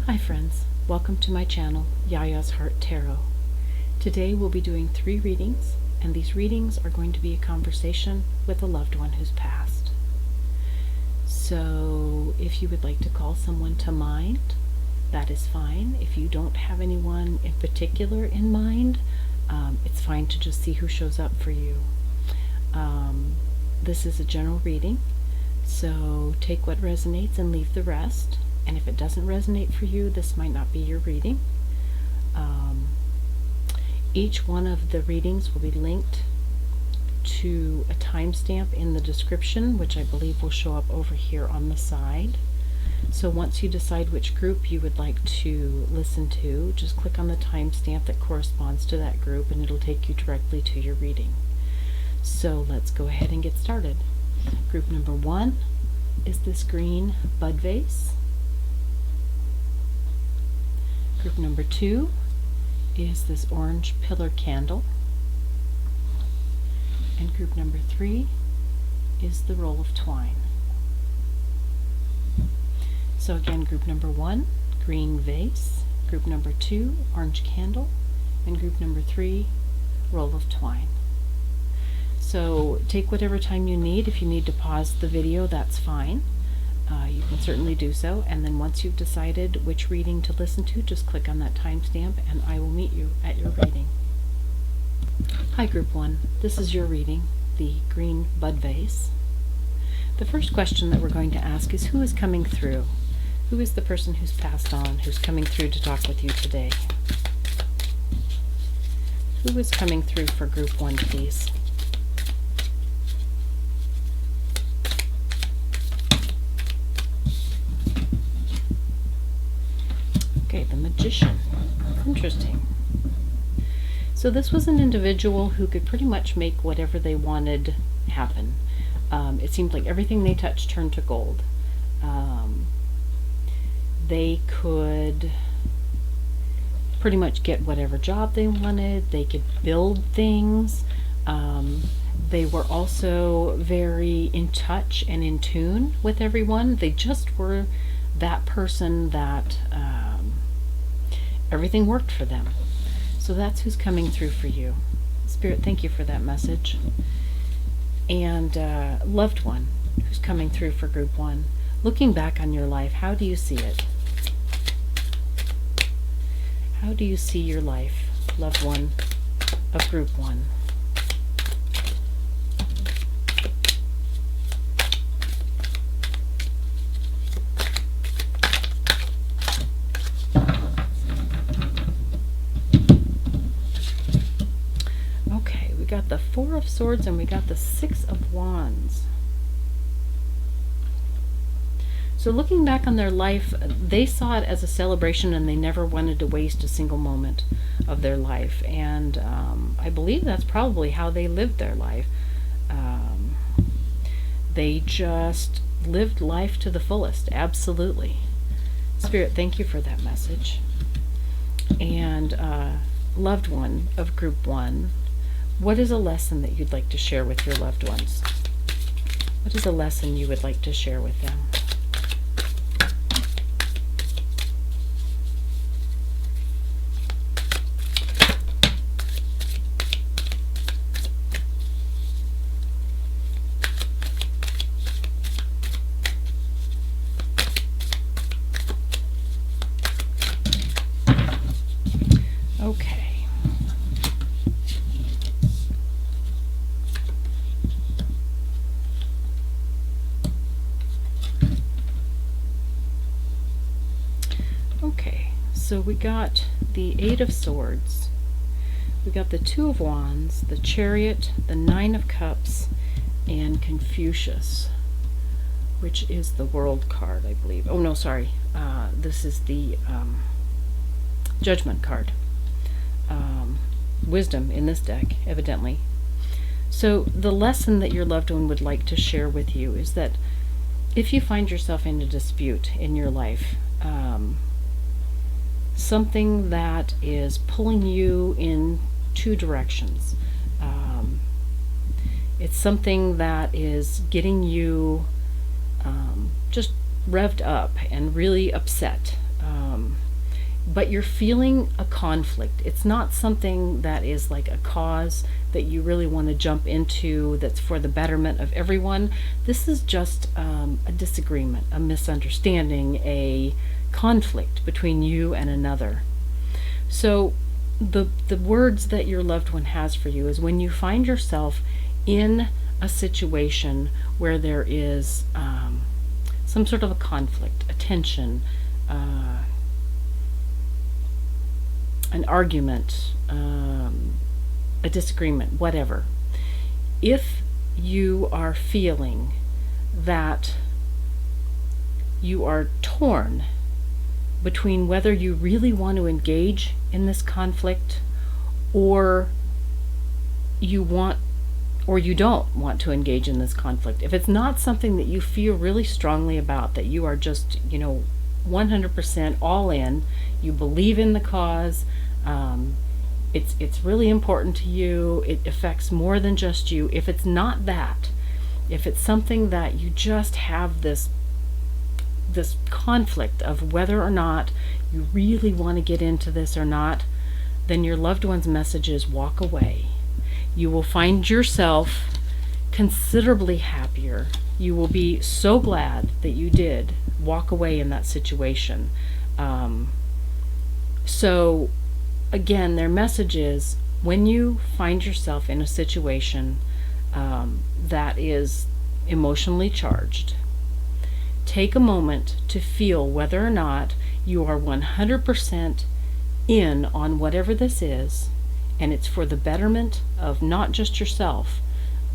Hi friends, welcome to my channel, Yaya's Heart Tarot. Today we'll be doing 3 readings, and these readings are going to be a conversation with a loved one who's passed. So if you would like to call someone to mind, that is fine. If you don't have anyone in particular in mind, it's fine to just see who shows up for you. This is a general reading, so take what resonates and leave the rest. And if it doesn't resonate for you, this might not be your reading. Each one of the readings will be linked to a timestamp in the description, which I believe will show up over here on the side. So once you decide which group you would like to listen to, just click on the timestamp that corresponds to that group and it'll take you directly to your reading. So let's go ahead and get started. Group number 1 is this green bud vase. Group number 2 is this orange pillar candle. And group number 3 is the roll of twine. So again, group number 1, green vase. Group number 2, orange candle. And group number 3, roll of twine. So take whatever time you need. If you need to pause the video, that's fine. You can certainly do so, and then once you've decided which reading to listen to, just click on that timestamp and I will meet you at your reading. Hi Group 1, this is your reading, the green bud vase. The first question that we're going to ask is, who is coming through? Who is the person who's passed on, who's coming through to talk with you today? Who is coming through for Group 1, please? Okay, the Magician. Interesting. So this was an individual who could pretty much make whatever they wanted happen. It seemed like everything they touched turned to gold. They could pretty much get whatever job they wanted. They could build things. They were also very in touch and in tune with everyone. They just were that person that everything worked for them. So that's who's coming through for you. Spirit, thank you for that message. And loved one who's coming through for Group 1. Looking back on your life, how do you see it? How do you see your life, loved one of Group 1? We got the 4 of Swords and we got the 6 of Wands. So looking back on their life, they saw it as a celebration and they never wanted to waste a single moment of their life. And I believe that's probably how they lived their life. They just lived life to the fullest, absolutely. Spirit, thank you for that message. And loved one of Group 1, what is a lesson that you'd like to share with your loved ones? What is a lesson you would like to share with them? Okay. Okay, so we got the 8 of Swords, we got the 2 of Wands, the Chariot, the 9 of Cups, and Confucius, which is the World card, I believe. Oh no, sorry, this is the Judgment card. Wisdom in this deck, evidently. So the lesson that your loved one would like to share with you is that if you find yourself in a dispute in your life, something that is pulling you in 2 directions. It's something that is getting you just revved up and really upset. but you're feeling a conflict. It's not something that is like a cause that you really want to jump into that's for the betterment of everyone. This is just a disagreement, a misunderstanding, a conflict between you and another. So the words that your loved one has for you is when you find yourself in a situation where there is some sort of a conflict, a tension, an argument, a disagreement, whatever. If you are feeling that you are torn between whether you really want to engage in this conflict or you don't want to engage in this conflict, if it's not something that you feel really strongly about, that you are just 100% all in, you believe in the cause, it's really important to you, it affects more than just you. If it's not that, if it's something that you just have this conflict of whether or not you really want to get into this or not, then your loved one's message is walk away. You will find yourself considerably happier. You will be so glad that you did walk away in that situation. So again, their message is when you find yourself in a situation that is emotionally charged, take a moment to feel whether or not you are 100% in on whatever this is, and it's for the betterment of not just yourself,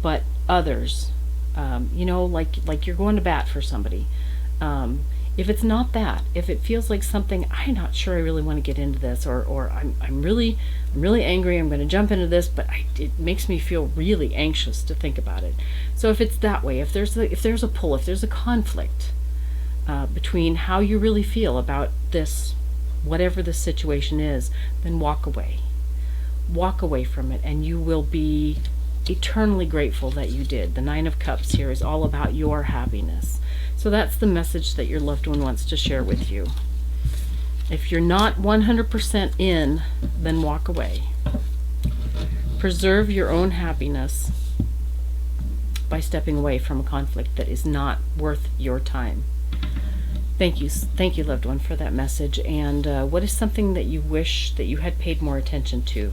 but others. Like you're going to bat for somebody. If it's not that, if it feels like something, I'm not sure I really want to get into this, or I'm really angry, I'm going to jump into this, but it makes me feel really anxious to think about it. So if it's that way, if there's a pull, if there's a conflict between how you really feel about this, whatever the situation is, then walk away. Walk away from it, and you will be eternally grateful that you did. The Nine of Cups here is all about your happiness. So that's the message that your loved one wants to share with you. If you're not 100% in, then walk away. Preserve your own happiness by stepping away from a conflict that is not worth your time. Thank you, loved one, for that message. And what is something that you wish that you had paid more attention to?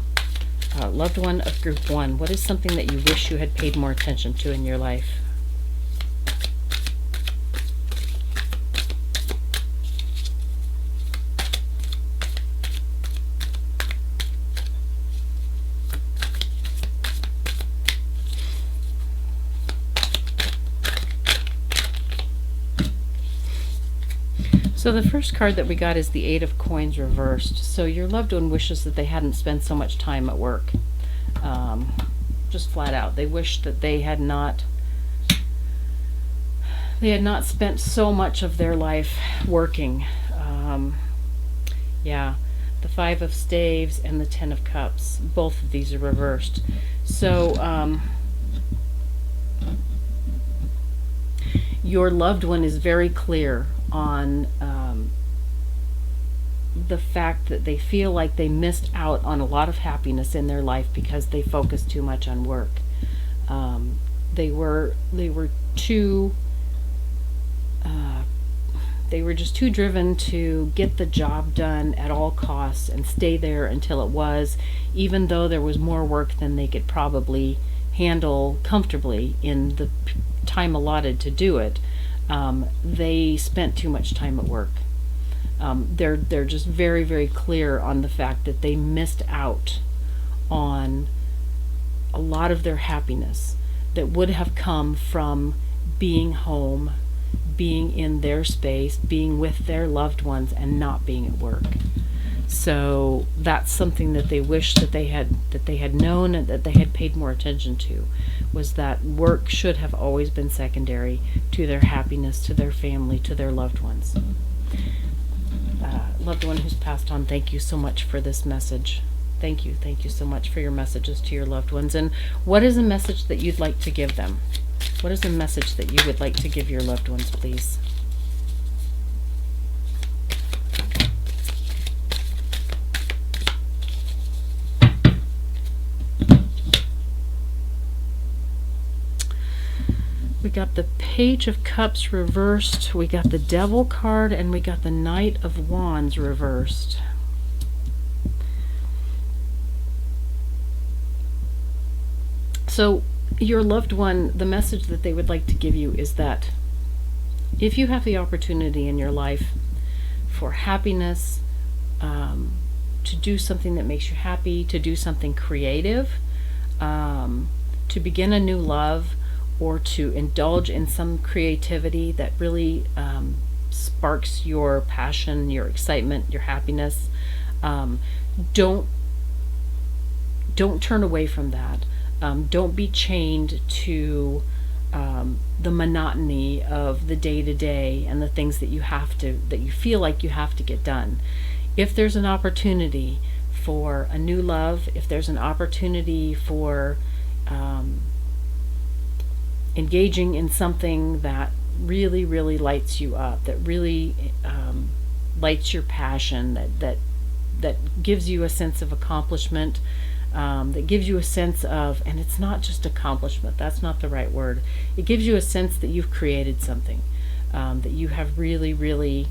Loved one of group 1, what is something that you wish you had paid more attention to in your life? So the first card that we got is the Eight of Coins reversed. So your loved one wishes that they hadn't spent so much time at work. Just flat out. They wish that they had not spent so much of their life working. Yeah, the Five of Staves and the Ten of Cups. Both of these are reversed. So your loved one is very clear on the fact that they feel like they missed out on a lot of happiness in their life because they focused too much on work. They were just too driven to get the job done at all costs and stay there until it was, even though there was more work than they could probably handle comfortably in the time allotted to do it. They spent too much time at work. They're just very, very clear on the fact that they missed out on a lot of their happiness that would have come from being home, being in their space, being with their loved ones, and not being at work. So that's something that they wish that they had known and that they had paid more attention to, was that work should have always been secondary to their happiness, to their family, to their loved ones. Loved one who's passed on, thank you so much for this message. Thank you so much for your messages to your loved ones. And what is a message that you'd like to give them? What is a message that you would like to give your loved ones, please? got the Page of Cups reversed, we got the Devil card, and we got the Knight of Wands reversed. So your loved one, the message that they would like to give you is that if you have the opportunity in your life for happiness, to do something that makes you happy, to do something creative, to begin a new love, or to indulge in some creativity that really sparks your passion, your excitement, your happiness, don't turn away from that. Don't be chained to the monotony of the day-to-day and the things that you feel like you have to get done. If there's an opportunity for a new love, if there's an opportunity for engaging in something that really, really lights you up, that really lights your passion, that gives you a sense of accomplishment, that gives you a sense of, and it's not just accomplishment, that's not the right word, it gives you a sense that you've created something, that you have really, really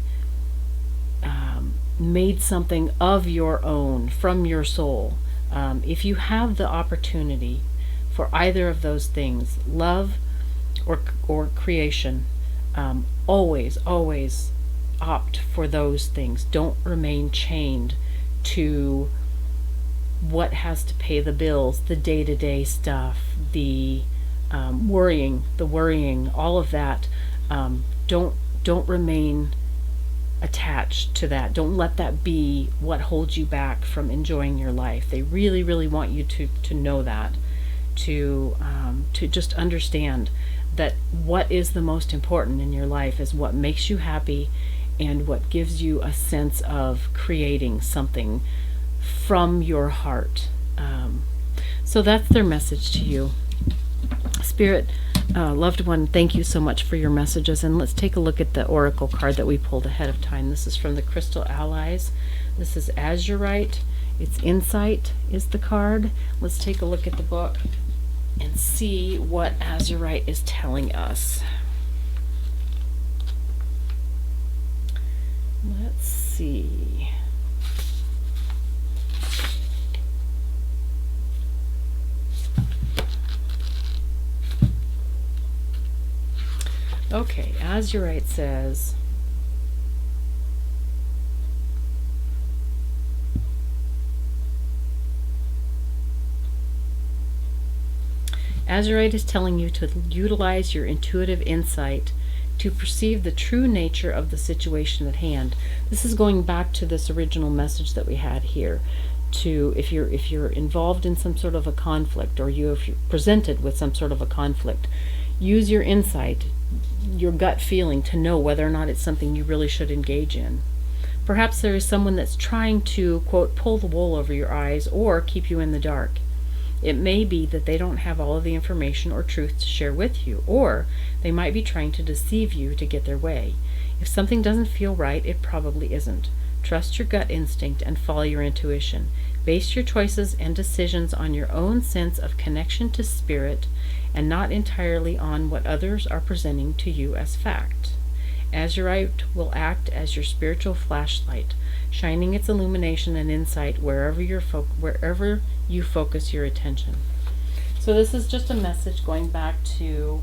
made something of your own, from your soul. If you have the opportunity for either of those things, love or creation, always opt for those things. Don't remain chained to what has to pay the bills, the day-to-day stuff, the worrying, all of that. Don't remain attached to that. Don't let that be what holds you back from enjoying your life. They really, really want you to know that, to just understand that what is the most important in your life is what makes you happy and what gives you a sense of creating something from your heart. So that's their message to you. Spirit, loved one, thank you so much for your messages. And let's take a look at the oracle card that we pulled ahead of time. This is from the Crystal Allies. This is Azurite. It's Insight is the card. Let's take a look at the book and see what Azurite is telling us. Let's see. Okay, Azurite says, Azurite is telling you to utilize your intuitive insight to perceive the true nature of the situation at hand. This is going back to this original message that we had here. To if you're involved in some sort of a conflict, or if you're presented with some sort of a conflict, use your insight, your gut feeling, to know whether or not it's something you really should engage in. Perhaps there is someone that's trying to, quote, pull the wool over your eyes or keep you in the dark. It may be that they don't have all of the information or truth to share with you, or they might be trying to deceive you to get their way. If something doesn't feel right, it probably isn't. Trust your gut instinct and follow your intuition. Base your choices and decisions on your own sense of connection to spirit and not entirely on what others are presenting to you as fact. Azurite will act as your spiritual flashlight, shining its illumination and insight wherever you focus your attention. So this is just a message going back to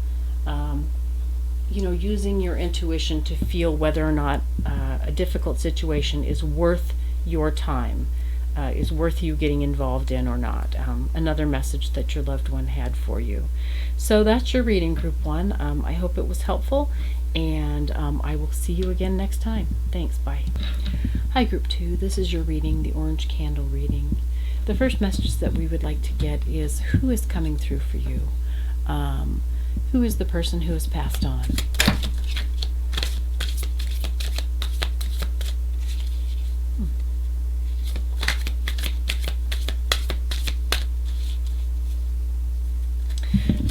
using your intuition to feel whether or not a difficult situation is worth your time, is worth you getting involved in or not. Another message that your loved one had for you. So that's your reading, Group 1. I hope it was helpful, and I will see you again next time. Thanks, bye. Hi, Group 2. This is your reading, the Orange Candle reading. The first message that we would like to get is who is coming through for you. Who is the person who has passed on?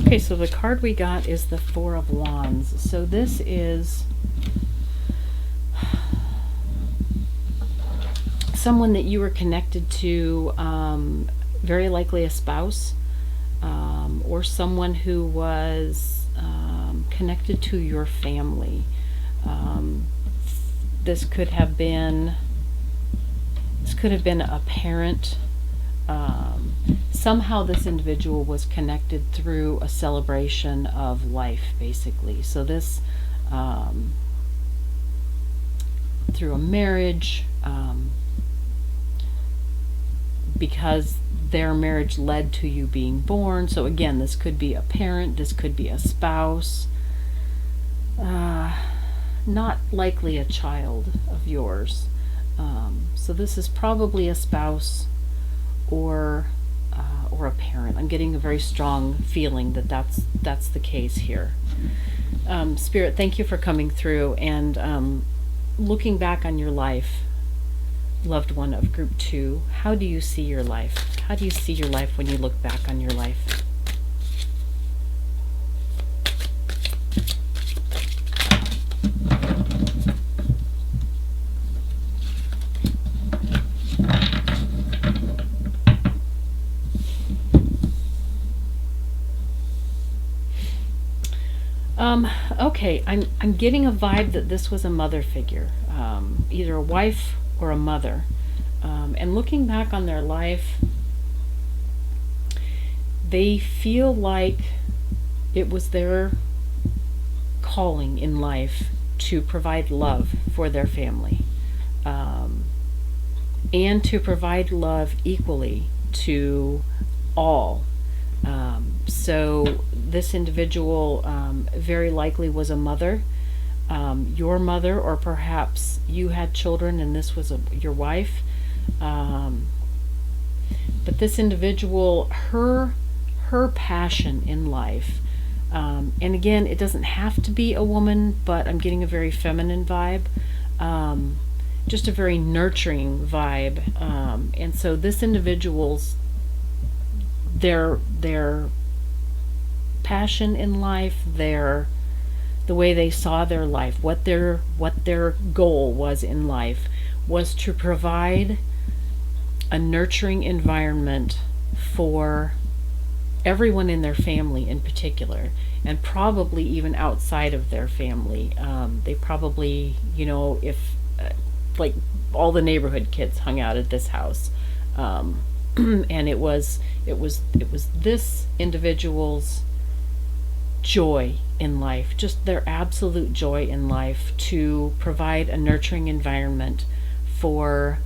Okay, so the card we got is the Four of Wands. So this is someone that you were connected to, very likely a spouse, or someone who was connected to your family. This could have been a parent. Somehow this individual was connected through a celebration of life, basically. So this, through a marriage, because their marriage led to you being born. So again, this could be a parent, this could be a spouse, not likely a child of yours. So this is probably a spouse or a parent. I'm getting a very strong feeling that that's the case here. Spirit, thank you for coming through and looking back on your life, loved one of group 2. How do you see your life? How do you see your life when you look back on your life? Okay, I'm getting a vibe that this was a mother figure, either a wife or a mother. And looking back on their life, they feel like it was their calling in life to provide love for their family, and to provide love equally to all. So this individual very likely was a mother, your mother, or perhaps you had children and this was your wife. But this individual, her passion in life, and again, it doesn't have to be a woman, but I'm getting a very feminine vibe, just a very nurturing vibe. And so this individual's their passion in life, the way they saw their life, what their goal was in life, was to provide a nurturing environment for everyone in their family in particular, and probably even outside of their family. They probably, if like all the neighborhood kids hung out at this house, and it was this individual's joy in life, just their absolute joy in life, to provide a nurturing environment for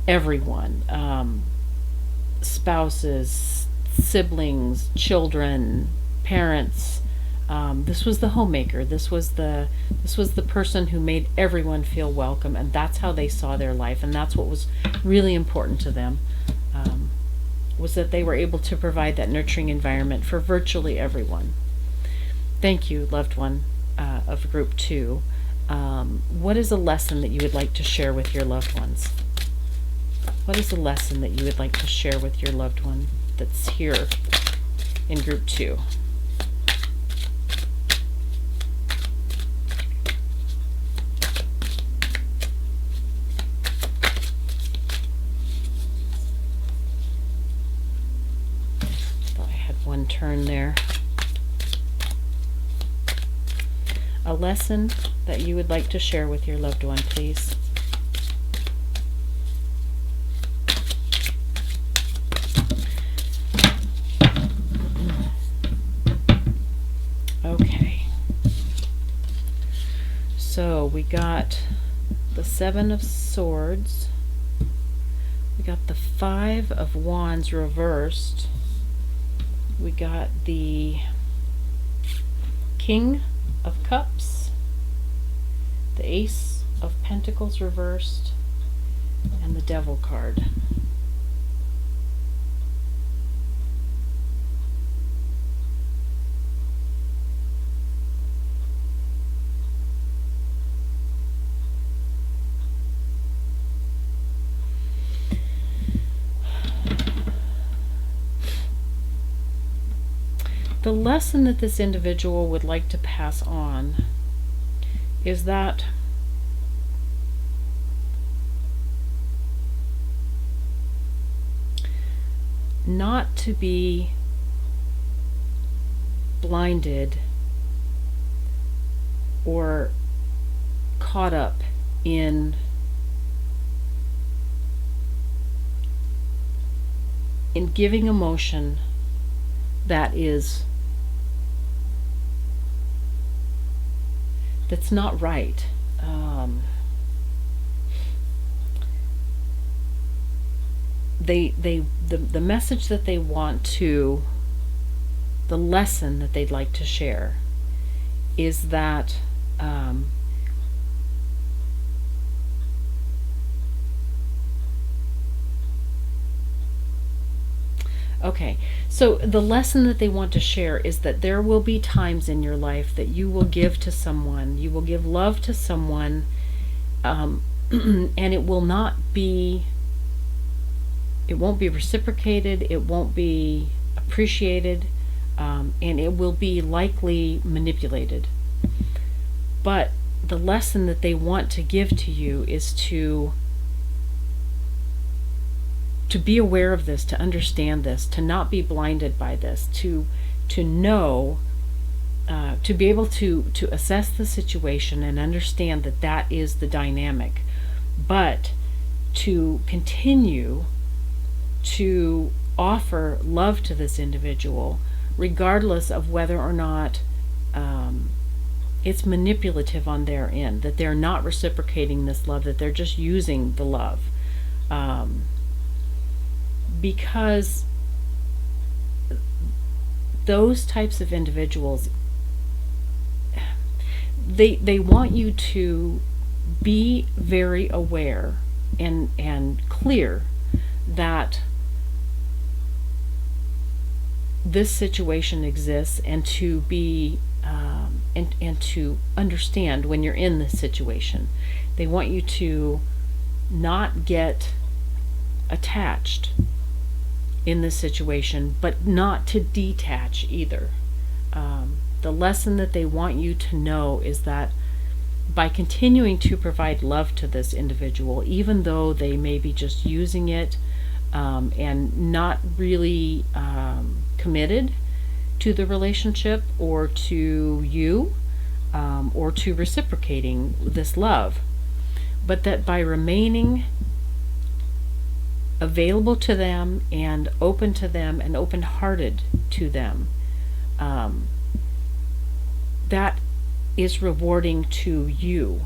everyone, spouses, siblings, children, parents. This was the homemaker. This was the person who made everyone feel welcome, and that's how they saw their life, and that's what was really important to them, was that they were able to provide that nurturing environment for virtually everyone. Thank you, loved one of group 2. What is a lesson that you would like to share with your loved ones? What is a lesson that you would like to share with your loved one that's here in group 2? Thought I had one turn there. A lesson that you would like to share with your loved one, please. Okay. So we got the 7 of Swords. We got the 5 of Wands reversed. We got the King of Cups, the Ace of Pentacles reversed, and the Devil card. The lesson that this individual would like to pass on is that not to be blinded or caught up in giving emotion that's not right. The message that they want to, the lesson that they'd like to share is that okay, so the lesson that they want to share is that there will be times in your life that you will give to someone, you will give love to someone, and it won't be reciprocated, it won't be appreciated, and it will be likely manipulated. But the lesson that they want to give to you is to be aware of this, to understand this, to not be blinded by this, to know, to be able to assess the situation and understand that that is the dynamic, but to continue to offer love to this individual regardless of whether or not it's manipulative on their end, that they're not reciprocating this love, that they're just using the love. Because those types of individuals, they want you to be very aware and clear that this situation exists, and to be and to understand when you're in this situation. They want you to not get attached in this situation, but not to detach either. The lesson that they want you to know is that by continuing to provide love to this individual, even though they may be just using it and not really committed to the relationship or to you or to reciprocating this love, but that by remaining available to them and open to them and open-hearted to them, that is rewarding to you,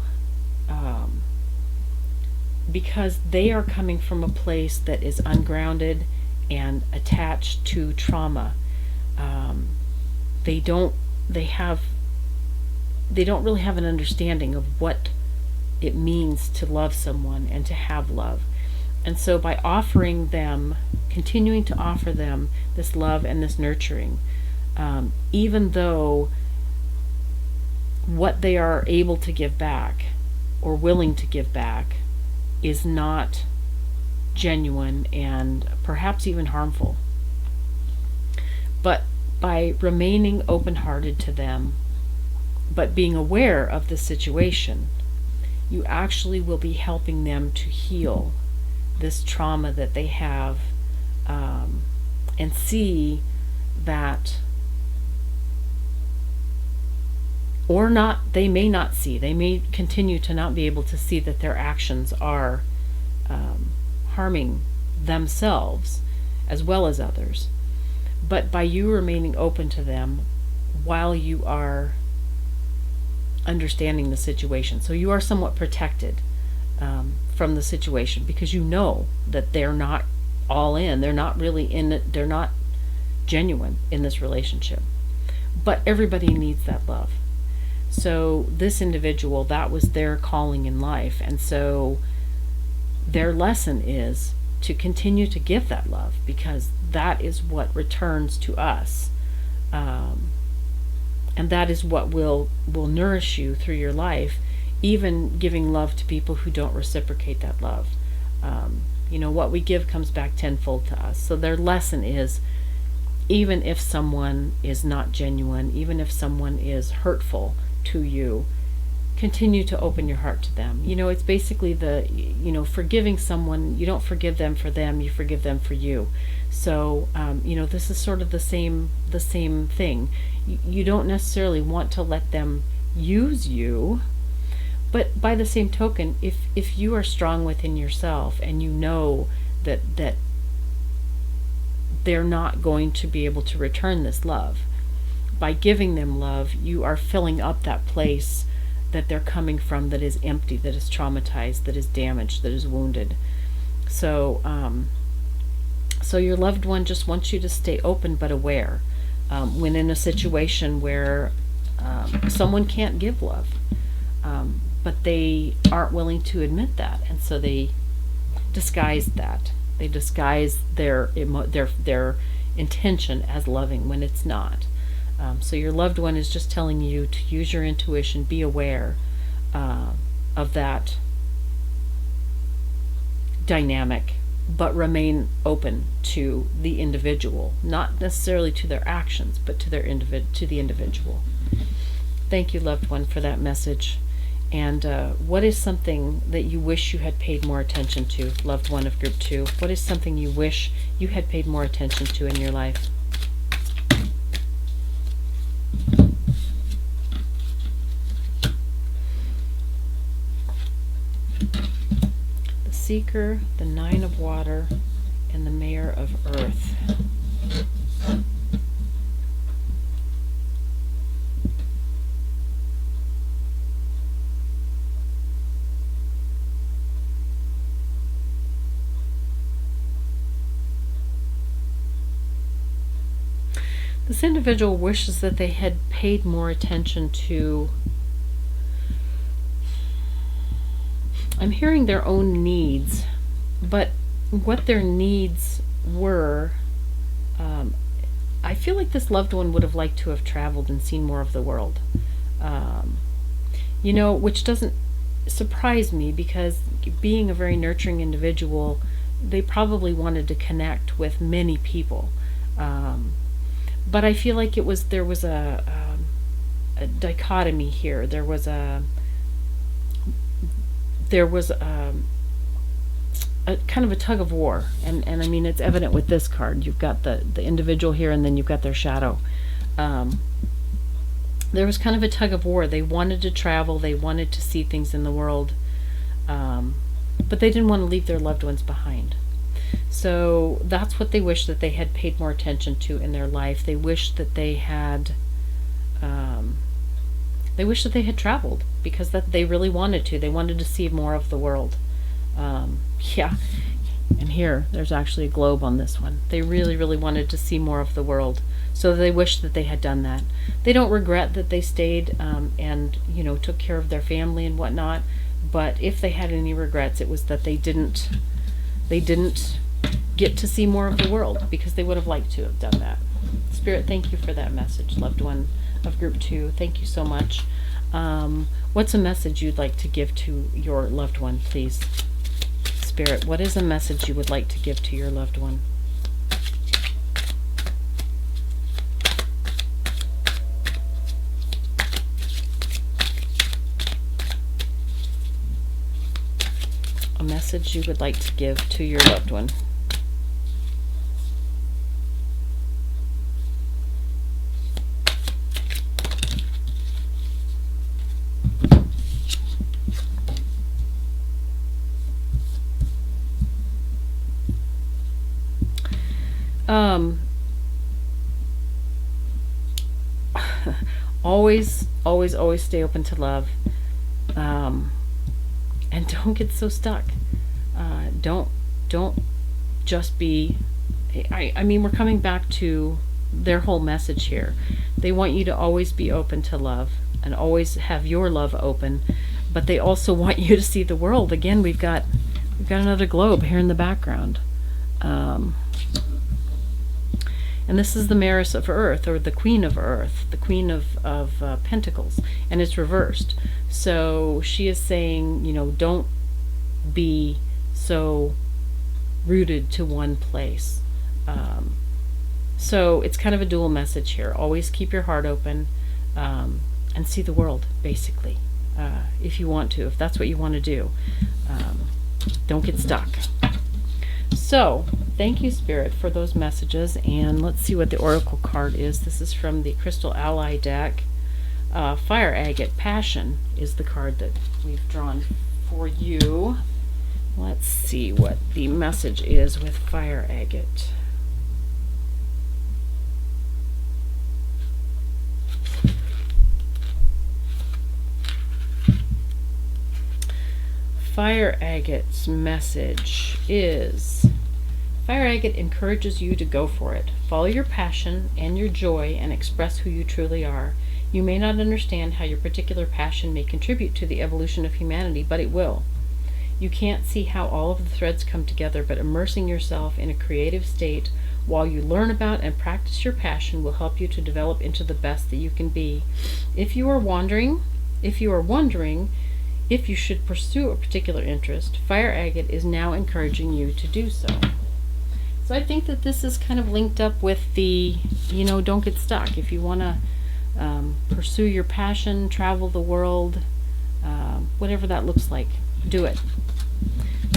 because they are coming from a place that is ungrounded and attached to trauma. They don't really have an understanding of what it means to love someone and to have love. And so by offering them, continuing to offer them this love and this nurturing, even though what they are able to give back or willing to give back is not genuine and perhaps even harmful. But by remaining open-hearted to them, but being aware of the situation, you actually will be helping them to heal this trauma that they have, and see that, or not, they may not see, they may continue to not be able to see that their actions are harming themselves as well as others. But by you remaining open to them while you are understanding the situation, so you are somewhat protected from the situation, because you know that they're not all in, they're not really in it, they're not genuine in this relationship. But everybody needs that love. So this individual, that was their calling in life, and so their lesson is to continue to give that love, because that is what returns to us, and that is what will nourish you through your life, even giving love to people who don't reciprocate that love. What we give comes back tenfold to us. So their lesson is, even if someone is not genuine, even if someone is hurtful to you, continue to open your heart to them. It's basically forgiving someone, you don't forgive them for them, you forgive them for you. So this is sort of the same thing. You don't necessarily want to let them use you. But by the same token, if you are strong within yourself and you know that they're not going to be able to return this love, by giving them love, you are filling up that place that they're coming from, that is empty, that is traumatized, that is damaged, that is wounded. So so your loved one just wants you to stay open but aware when in a situation where someone can't give love, but they aren't willing to admit that, and so they disguise that. They disguise their intention as loving when it's not. So your loved one is just telling you to use your intuition, be aware of that dynamic, but remain open to the individual, not necessarily to their actions, but to the individual. Thank you, loved one, for that message. And what is something that you wish you had paid more attention to, loved one of group 2? What is something you wish you had paid more attention to in your life? The Seeker, the Nine of Water, and the Mayor of Earth. This individual wishes that they had paid more attention to, I'm hearing their own needs, but what their needs were, I feel like this loved one would have liked to have traveled and seen more of the world. Which doesn't surprise me, because being a very nurturing individual, they probably wanted to connect with many people. But I feel like there was a dichotomy here. There was a kind of a tug of war, and I mean, it's evident with this card. You've got the individual here, and then you've got their shadow. There was kind of a tug of war. They wanted to travel, they wanted to see things in the world, but they didn't want to leave their loved ones behind. So that's what they wish that they had paid more attention to in their life. They wish that they had traveled, because that they really wanted to. They wanted to see more of the world. Yeah, and there's actually a globe on this one. They really, really wanted to see more of the world. So they wish that they had done that. They don't regret that they stayed and took care of their family and whatnot. But if they had any regrets, it was that they didn't get to see more of the world, because they would have liked to have done that. Spirit, thank you for that message, loved one of group 2. Thank you so much. What's a message you'd like to give to your loved one, please? Spirit, what is a message you would like to give to your loved one? A message you would like to give to your loved one. Always stay open to love, and don't get so stuck. Don't just be. I mean, we're coming back to their whole message here. They want you to always be open to love and always have your love open, but they also want you to see the world. Again, we've got another globe here in the background. And this is the Mayoress of Earth, or the Queen of Earth, the Queen of Pentacles, and it's reversed. So she is saying, don't be so rooted to one place. So it's kind of a dual message here. Always keep your heart open and see the world, basically, if you want to, if that's what you want to do. Don't get stuck. So, thank you, Spirit, for those messages, and let's see what the Oracle card is. This is from the Crystal Ally deck. Fire Agate, Passion is the card that we've drawn for you. Let's see what the message is with Fire Agate. Fire Agate's message is, Fire Agate encourages you to go for it. Follow your passion and your joy and express who you truly are. You may not understand how your particular passion may contribute to the evolution of humanity, but it will. You can't see how all of the threads come together, but immersing yourself in a creative state while you learn about and practice your passion will help you to develop into the best that you can be. If you are wondering if you should pursue a particular interest, Fire Agate is now encouraging you to do so. So I think that this is kind of linked up with the, don't get stuck. If you want to pursue your passion, travel the world, whatever that looks like, do it.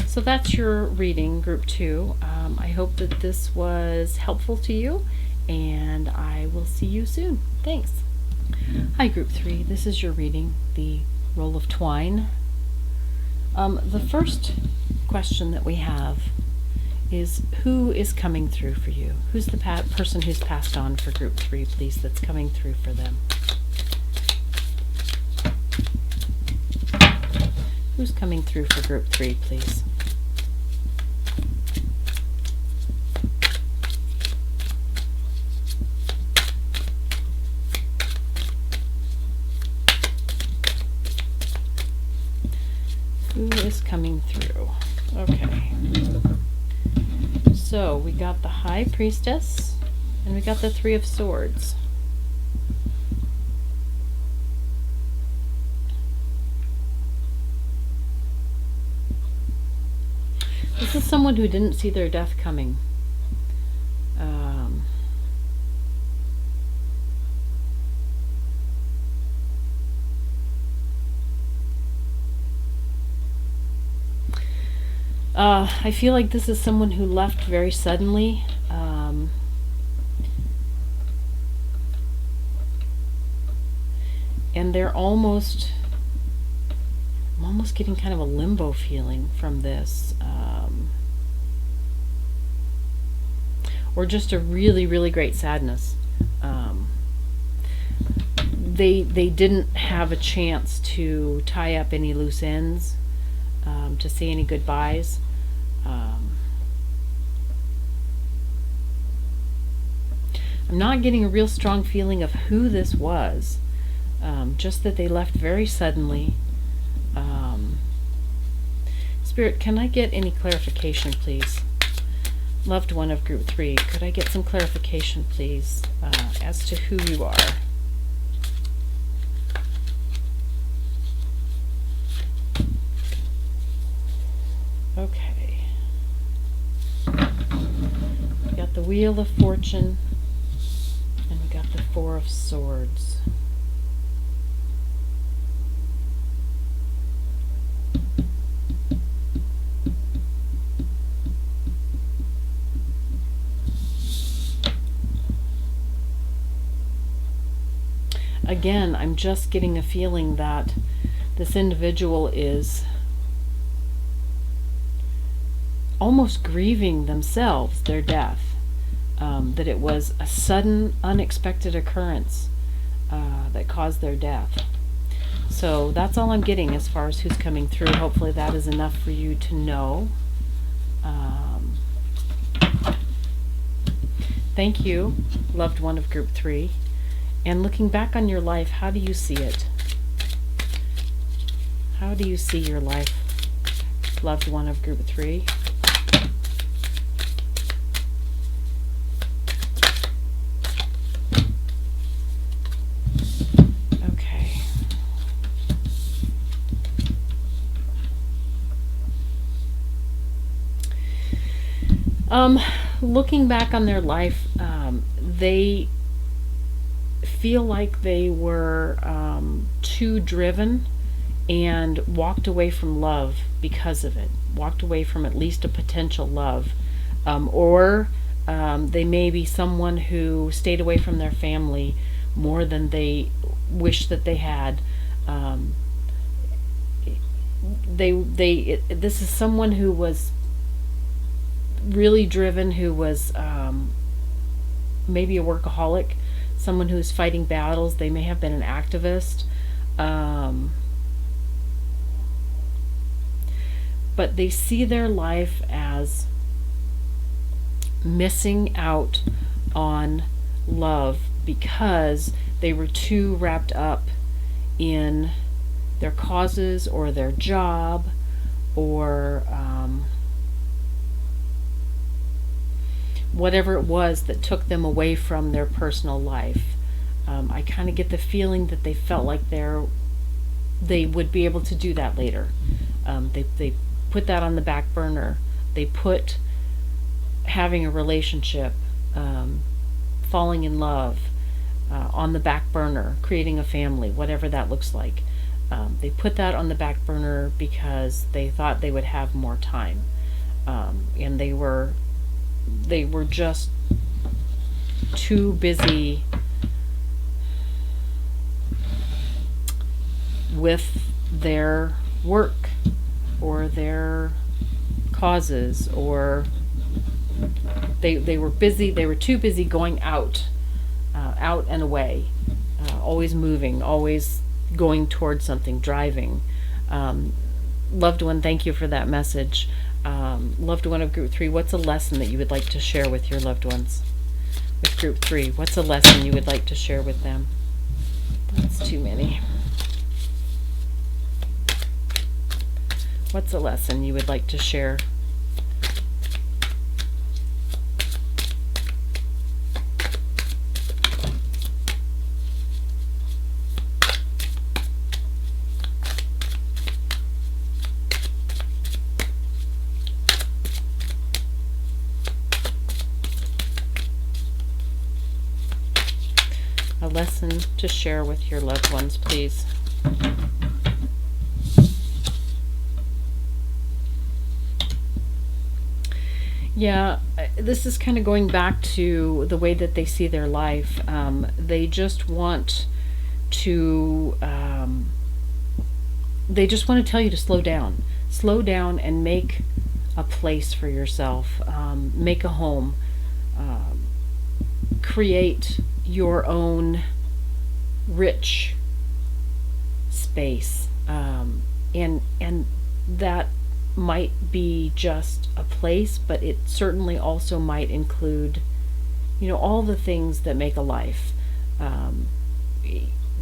So that's your reading, Group 2. I hope that this was helpful to you, and I will see you soon. Thanks. Hi, Group 3. This is your reading, the Roll of Twine. The first question that we have is, who is coming through for you? Who's the person who's passed on for Group 3, please, that's coming through for them? Who's coming through for Group 3, please? Who is coming through? Okay. So we got the High Priestess, and we got the Three of Swords. This is someone who didn't see their death coming. I feel like this is someone who left very suddenly. And I'm almost getting kind of a limbo feeling from this. Or just a really, really great sadness. They didn't have a chance to tie up any loose ends, to say any goodbyes. I'm not getting a real strong feeling of who this was, just that they left very suddenly. Spirit, can I get any clarification, please? Loved one of Group 3, could I get some clarification, please, as to who you are? Okay. We got the Wheel of Fortune, and we got the Four of Swords. Again, I'm just getting a feeling that this individual is almost grieving themselves, their death. That it was a sudden, unexpected occurrence that caused their death. So that's all I'm getting as far as who's coming through. Hopefully that is enough for you to know. Thank you, loved one of Group 3. And looking back on your life, how do you see it? How do you see your life, loved one of Group 3? Okay. Looking back on their life, they feel like they were too driven and walked away from love because of it. Walked away from at least a potential love. Or they may be someone who stayed away from their family more than they wish that they had. Um, this is someone who was really driven, who was maybe a workaholic, someone who's fighting battles. They may have been an activist. But they see their life as missing out on love because they were too wrapped up in their causes or their job or whatever it was that took them away from their personal life. I kind of get the feeling that they felt like they would be able to do that later. They put that on the back burner. They put having a relationship, falling in love, on the back burner, creating a family, whatever that looks like. They put that on the back burner because they thought they would have more time, and they were just too busy with their work or their causes, or they were too busy going out and away, always moving, always going towards something, driving. Loved one, thank you for that message. Loved one of group 3, what's a lesson that you would like to share with your loved ones? With group 3, what's a lesson you would like to share with them? That's too many. What's a lesson you would like to share? A lesson to share with your loved ones, please. Yeah, this is kind of going back to the way that they see their life. They just want to tell you to slow down and make a place for yourself, make a home, create your own rich space, and that might be just a place, but it certainly also might include, all the things that make a life,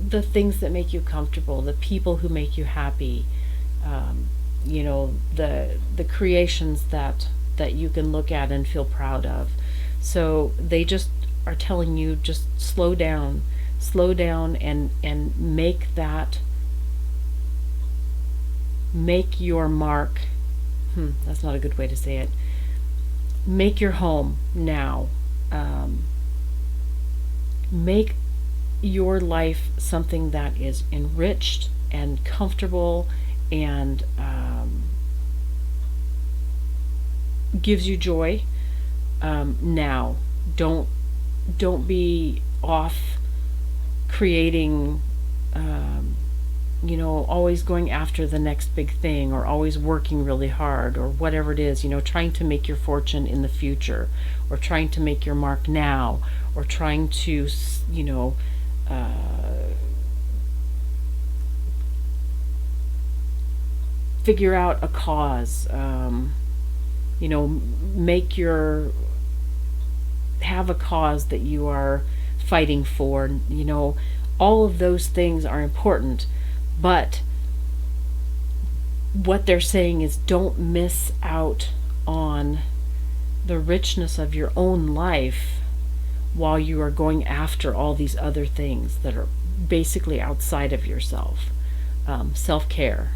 the things that make you comfortable, the people who make you happy, the creations that you can look at and feel proud of. So they just are telling you, just slow down and make your mark. That's not a good way to say it. Make your home now. Make your life something that is enriched and comfortable and gives you joy now. Don't be off creating, always going after the next big thing, or always working really hard, or whatever it is, trying to make your fortune in the future, or trying to make your mark now, or trying to, figure out a cause, have a cause that you are fighting for. All of those things are important, but what they're saying is don't miss out on the richness of your own life while you are going after all these other things that are basically outside of yourself. Self-care,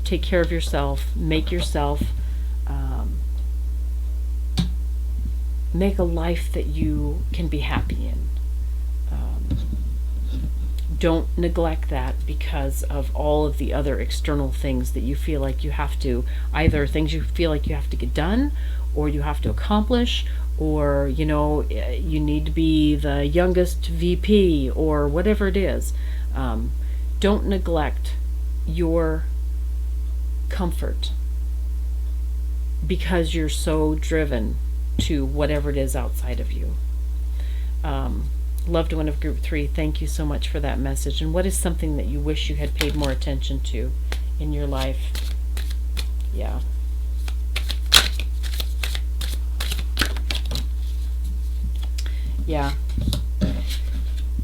take care of yourself, make a life that you can be happy in. Don't neglect that because of all of the other external things that you feel like you have to, either things you feel like you have to get done, or you have to accomplish, or you need to be the youngest VP, or whatever it is. Don't neglect your comfort because you're so driven to whatever it is outside of you. Loved one of group 3, thank you so much for that message. And what is something that you wish you had paid more attention to in your life? Yeah. Yeah.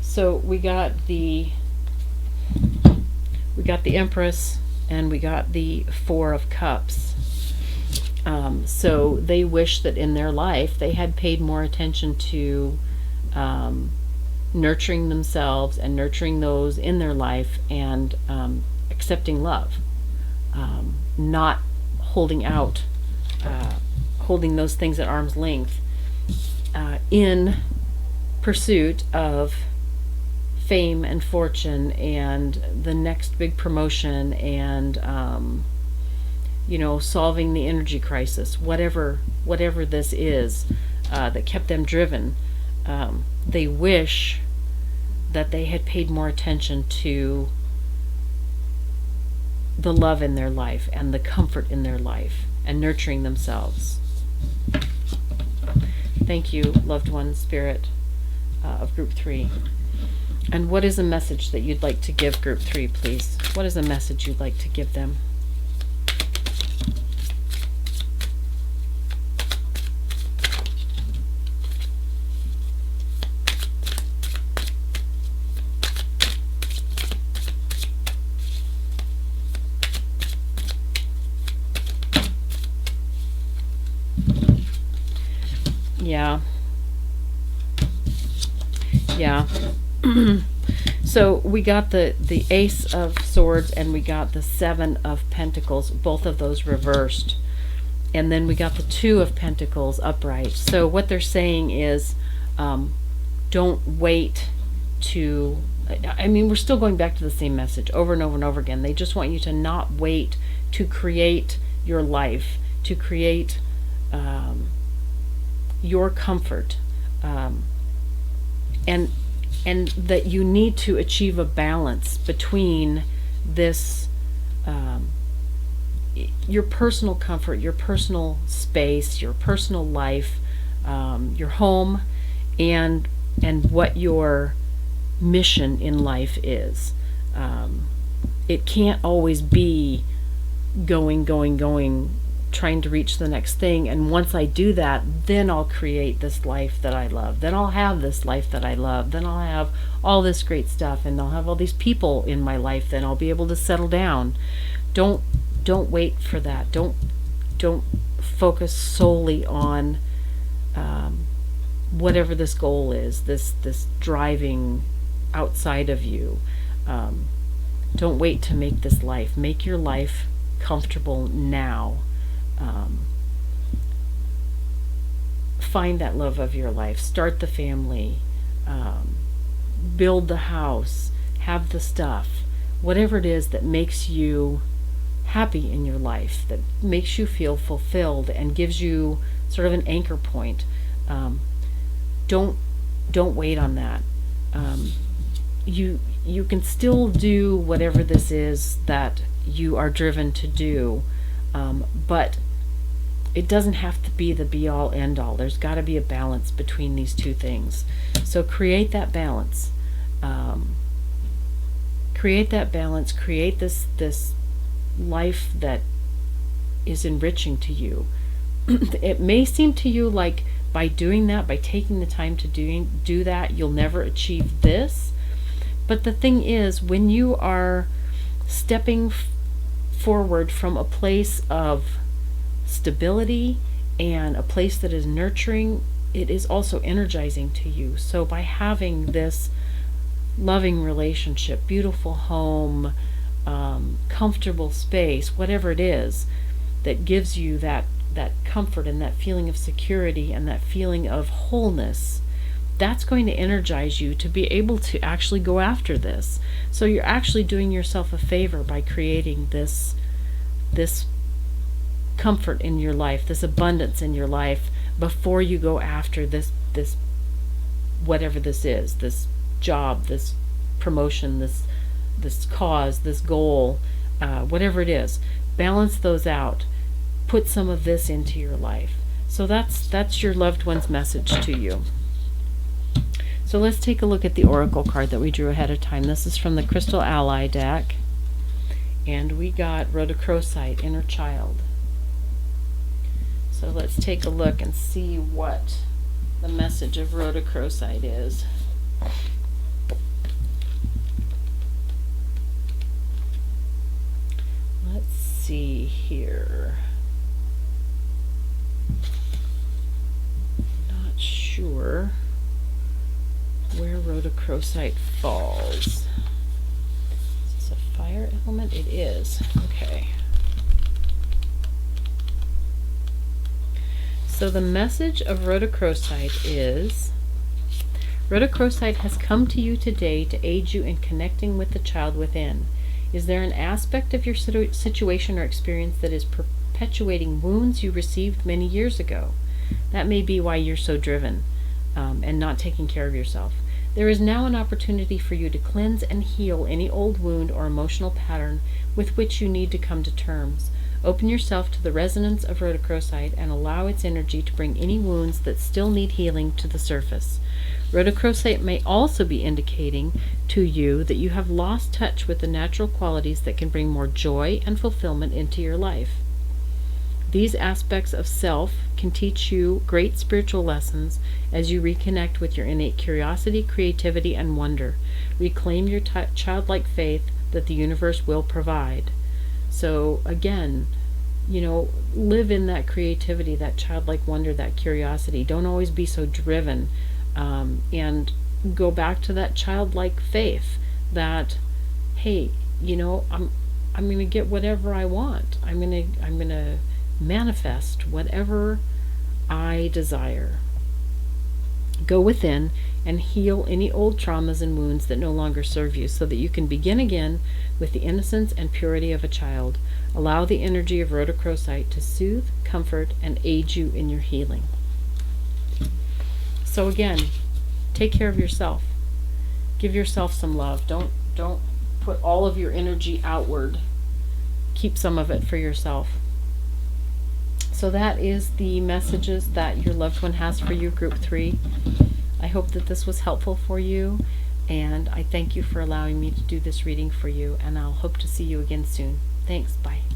So we got the Empress, and we got the 4 of Cups. So they wish that in their life they had paid more attention to nurturing themselves and nurturing those in their life, and accepting love, not holding those things at arm's length in pursuit of fame and fortune and the next big promotion, and solving the energy crisis, whatever this is that kept them driven. They wish that they had paid more attention to the love in their life and the comfort in their life and nurturing themselves. Thank you, loved one, spirit of group 3. And what is a message that you'd like to give group 3, please? What is a message you'd like to give them? Yeah. So we got the Ace of Swords, and we got the 7 of Pentacles, both of those reversed. And then we got the 2 of Pentacles upright. So what they're saying is, don't wait to, we're still going back to the same message over and over and over again. They just want you to not wait to create your life, to create your comfort, and that you need to achieve a balance between this, your personal comfort, your personal space, your personal life, your home, and what your mission in life is. It can't always be going, trying to reach the next thing, and once I do that, then I'll create this life that I love, then I'll have this life that I love, then I'll have all this great stuff, and I'll have all these people in my life, then I'll be able to settle down. Don't wait for that. Don't focus solely on whatever this goal is, this driving outside of you. Don't wait to make this life. Make your life comfortable now. Find that love of your life. Start the family. Build the house. Have the stuff. Whatever it is that makes you happy in your life, that makes you feel fulfilled and gives you sort of an anchor point. Don't wait on that. You can still do whatever this is that you are driven to do, but it doesn't have to be the be-all, end-all. There's got to be a balance between these two things. So create that balance. Create that balance. Create this life that is enriching to you. It may seem to you like by doing that, by taking the time to do that, you'll never achieve this. But the thing is, when you are stepping forward from a place of stability and a place that is nurturing, it is also energizing to you. So by having this loving relationship, beautiful home, comfortable space, whatever it is that gives you that comfort and that feeling of security and that feeling of wholeness, that's going to energize you to be able to actually go after this. So you're actually doing yourself a favor by creating this comfort in your life, this abundance in your life, before you go after this whatever this is, this job, this promotion, this cause, this goal, whatever it is. Balance those out. Put some of this into your life. So that's your loved one's message to you. So let's take a look at the oracle card that we drew ahead of time. This is from the Crystal Ally deck, and we got Rhodochrosite, Inner Child. So let's take a look and see what the message of Rhodochrosite is. Let's see here. Not sure where Rhodochrosite falls. Is this a fire element? It is. Okay. So the message of Rhodochrosite is, Rhodochrosite has come to you today to aid you in connecting with the child within. Is there an aspect of your situation or experience that is perpetuating wounds you received many years ago? That may be why you're so driven and not taking care of yourself. There is now an opportunity for you to cleanse and heal any old wound or emotional pattern with which you need to come to terms. Open yourself to the resonance of Rhodochrosite and allow its energy to bring any wounds that still need healing to the surface. Rhodochrosite may also be indicating to you that you have lost touch with the natural qualities that can bring more joy and fulfillment into your life. These aspects of self can teach you great spiritual lessons as you reconnect with your innate curiosity, creativity, and wonder. Reclaim your childlike faith that the universe will provide. So again, live in that creativity, that childlike wonder, that curiosity. Don't always be so driven, and go back to that childlike faith that, hey, I'm going to get whatever I want. I'm going to manifest whatever I desire. Go within and heal any old traumas and wounds that no longer serve you, so that you can begin again with the innocence and purity of a child. Allow the energy of Rhodochrosite to soothe, comfort, and aid you in your healing. So again, take care of yourself. Give yourself some love. Don't put all of your energy outward. Keep some of it for yourself. So that is the messages that your loved one has for you, Group 3. I hope that this was helpful for you, and I thank you for allowing me to do this reading for you, and I'll hope to see you again soon. Thanks. Bye.